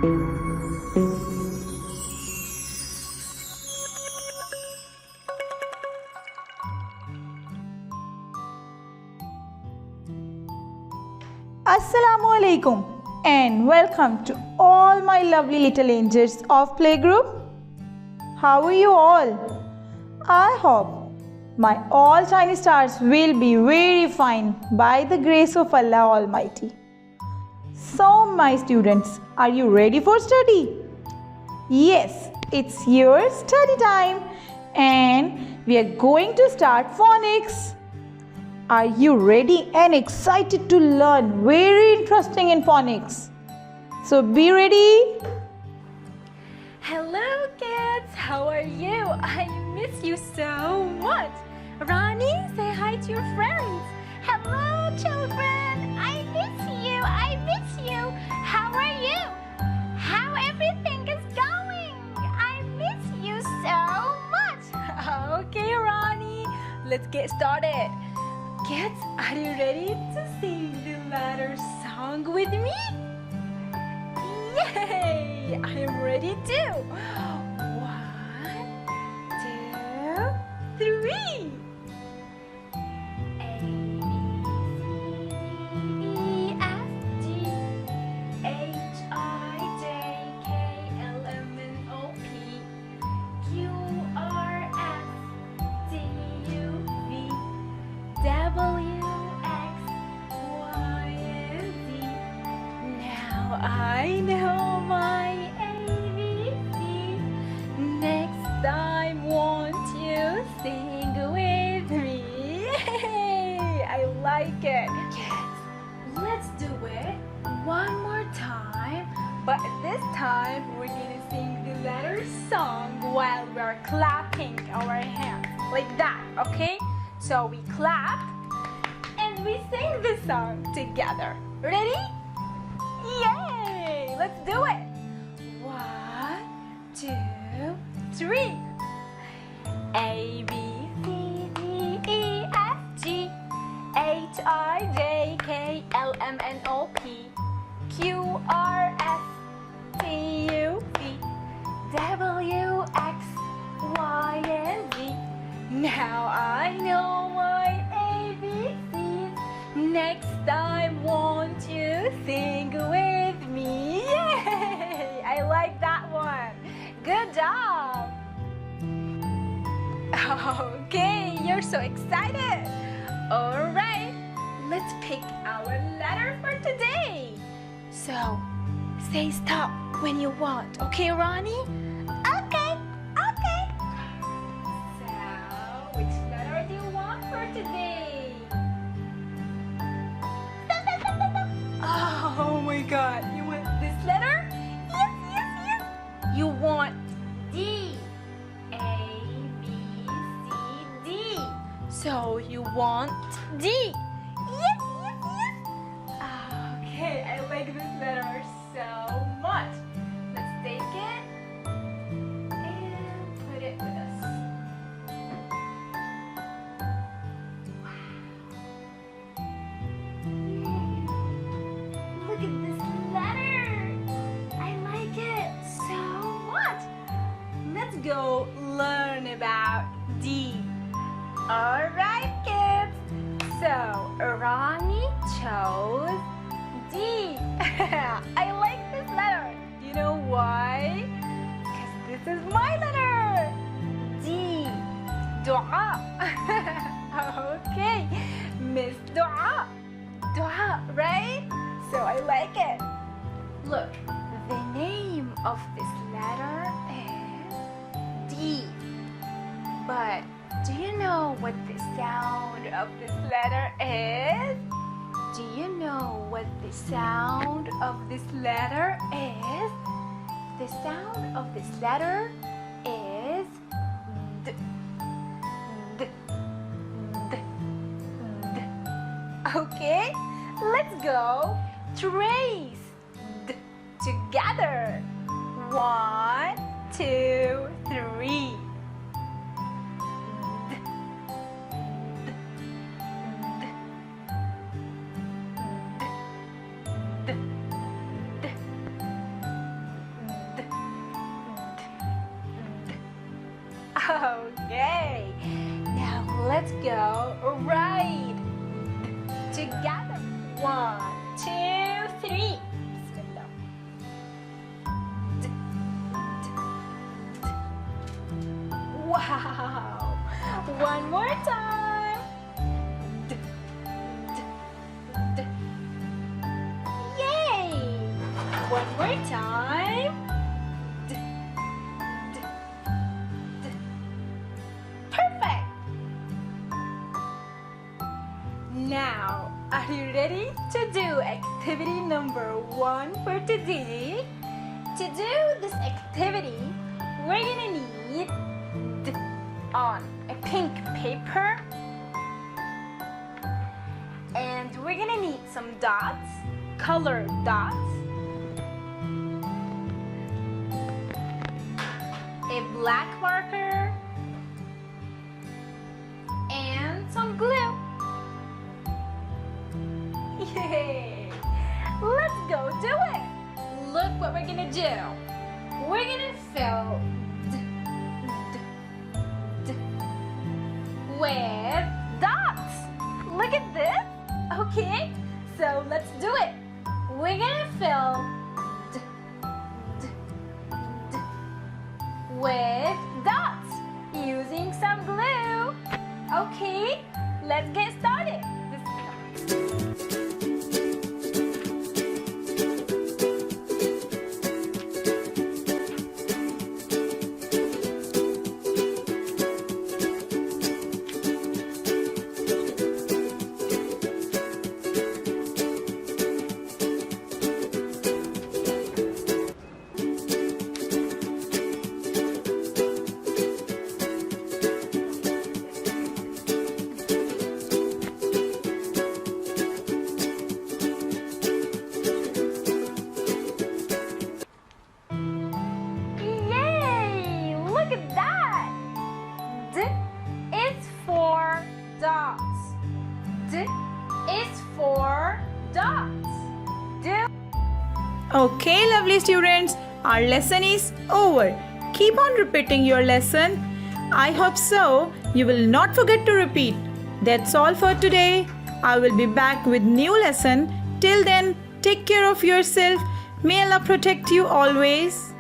Assalamu alaikum and welcome to all my lovely little angels of playgroup. How are you all? I hope my all tiny stars will be very fine by the grace of Allah Almighty. So my students, are you ready for study? Yes, it's your study time and we are going to start phonics. Are you ready and excited to learn very interesting in phonics? So be ready. Hello kids, how are you? I miss you so much. Ronnie, say hi to your friends. Hello children, I miss you, I miss you. How are you? How everything is going? I miss you so much. Okay Ronnie, let's get started. Kids, are you ready to sing the letter song with me? Yay! I am ready too. 1, 2, 3. A, B, C, D, E, F, G, H, I, J, K, L, M, N, O, P, Q, R, S, T, U, V, W, X, Y, and Z. Now I know my ABC. Next time, won't you sing with me? Yay! I like it. Kids, let's do it one more time. But this time, we're gonna sing the letter song while we're clapping our hands. Like that, okay? So we clap and we sing the song together. Ready? Yay! Let's do it. 1, 2, 3. A, B, C, D, E, F, G, H, I, J, K, L, M, N, O, P, Q, R, S, T, U, V, W, X, Y, and Z. Now I know my ABCs. Next time, won't you sing with me? Yay! I like that one. Good job. Okay, you're so excited. All right, let's pick our letter for today. So, say stop when you want. Okay, Ronnie? Okay. Which letter do you want for today? Oh my god, you want this letter? Yes. You want D. A, B, C, D. So you want D. Yes. Okay, I like this letter so much. Let's take it and put it with us. Look at this letter. I like it so much. Let's go learn about D. Alright kids. So Ronnie chose D. I like this letter. You know why? Because this is my letter. D. Dua. Okay. Miss Dua. Dua, right? So I like it. Look, the name of this letter is D. But do you know what the sound of this letter is? Do you know what the sound of this letter is? The sound of this letter is D. D. D. D. Okay, let's go trace D together. 1, 2, 3. Okay. Now let's go right together. 1, 2, 3. Stand up. Wow. One more time. Yay. One more time. Perfect. Now, are you ready to do activity number 1 for today? To do this activity, we're gonna need on a pink paper, and we're gonna need some dots, colored dots, a black marker, and some glue. Yay! Let's go do it! Look what we're gonna do. We're gonna fill with dots. Look at this. Okay, so let's do it. We're gonna fill with dots using some glue. Okay, let's get started. Yay! Look at that! D is for dots. D is for dots. D. Okay, lovely students, our lesson is over. Keep on repeating your lesson. I hope so. You will not forget to repeat. That's all for today. I will be back with new lesson. Till then, take care of yourself. May Allah protect you always.